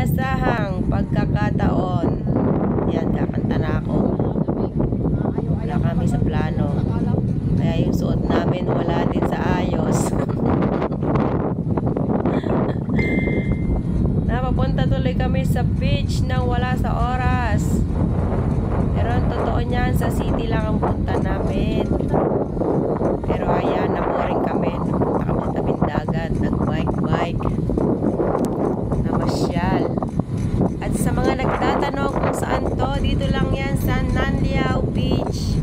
inaasahang pagkakataon. Yan, kakanta na ako. Wala kami sa plano. Kaya yung suot namin wala din sa ayos. Napapunta tuloy kami sa beach nang wala sa oras. Pero ang totoo niyan, sa city lang ang punta namin. Pero ayan, naboring kami. Napunta kami sa tabing dagat, nag-bike-bike, namasyal. At sa mga nagtatanong kung saan to, dito lang yan sa Nanliao Beach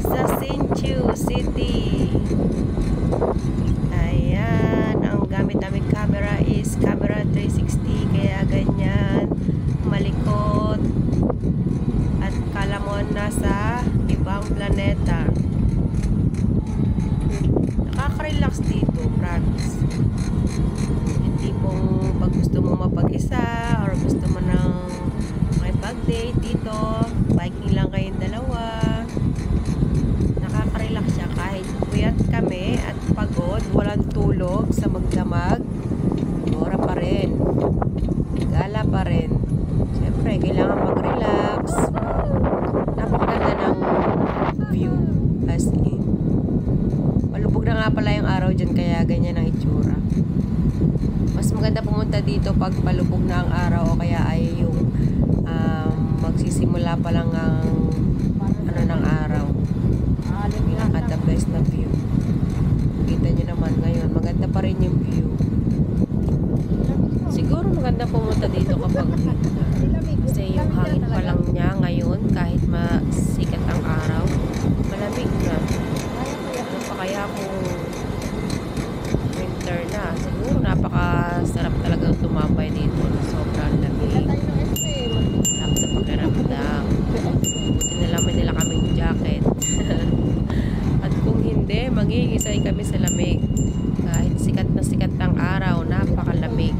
sa Hsinchu City. Ayan, ang gamit namin camera is camera 360, kaya ganyan malikot at kala mo nasa ibang planeta. Nakaka-relax dito, promise. Hindi pong pag gusto mo mapag-isa or gusto mo ng makipag-date dito, biking lang kayong dalawa. Nakaka-relax siya kahit puyat kami at pagod, walang tulog sa magdamag. Ora pa rin, gala pa rin. Siyempre, kailangan mag-relax. Napakaganda ng view, as in. Malubog na nga pala yung araw dyan, kaya ganyan ang itsura. Mas maganda pumunta dito pag palubog na ang araw o kaya ay yung magsisimula pa lang ang ng araw. Pinaka the best na view. Kita nyo naman ngayon, maganda pa rin yung view. Siguro maganda pumunta dito kapag winter. Kasi yung hangin pa lang niya ngayon, kahit masikat ang araw, malamig na. Ano pa kaya kung winter na? Siguro napakasarap talagang tumambay dito. Sobrang lamig. Tapos sa pagkaramdam. Buti na lang may nila kaming jacket. At kung hindi, mangingisay kami sa lamig. Kahit sikat na sikat ang araw, napakalamig.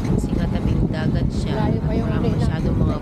Kasi nga tabing dagat siya. At wala masyadong mga